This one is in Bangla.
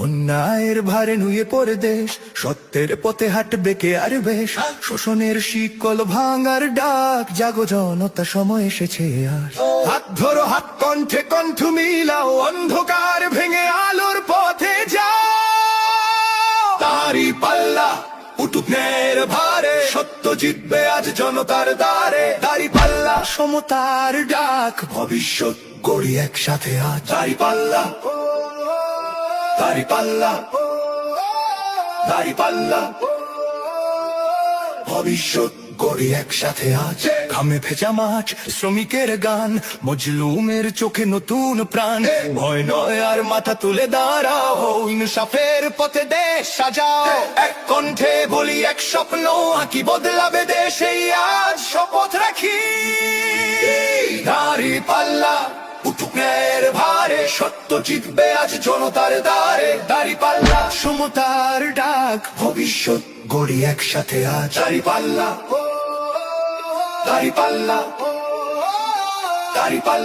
অন্যায়ের ভারে নুয়ে পড়ে দেশ, সত্যের পথে হাঁটবে কে আর বেশ। শোষণের শিকল ভাঙার ডাক, জাগো জনতা, সময় এসেছে আর। হাত ধরো, হাত কণ্ঠে কণ্ঠ মিলাও, অন্ধকার ভেঙে আলোর পথে যাও। তারি পাল্লা উঠুক ন্যায়ের ভারে, সত্য জিতবে আজ জনতার দ্বারে। দাড়ি পাল্লা, সমতার ডাক, ভবিষ্যৎ গড়ি একসাথে আজ। দাড়ি পাল্লা, দাড়ি পাল্লা, দাড়ি পাল্লা, ভবিষ্যৎ গড়ি একসাথে আজ। ঘামে ভেজা মাঠ, শ্রমিকের গান, মজলুমের চোখে নতুন প্রাণ। ভয় নয় আর, মাথা তুলে দাঁড়াও, ইনসাফের পথে দেশ সাজাও। এক কণ্ঠে বলি, এক স্বপ্ন আঁকি, বদলাবে দেশ এই আজ শপথ রাখি। দাড়ি পাল্লা উঠুক ন্যায়ের ভারে, সত্য জিতবে আজ জনতার দ্বারে। দাড়ি পাল্লা, সমতার ডাক, ভবিষ্যৎ গড়ি একসাথে আজ। দাড়ি পাল্লা, দাড়ি পাল্লা, দাড়ি পাল্লা।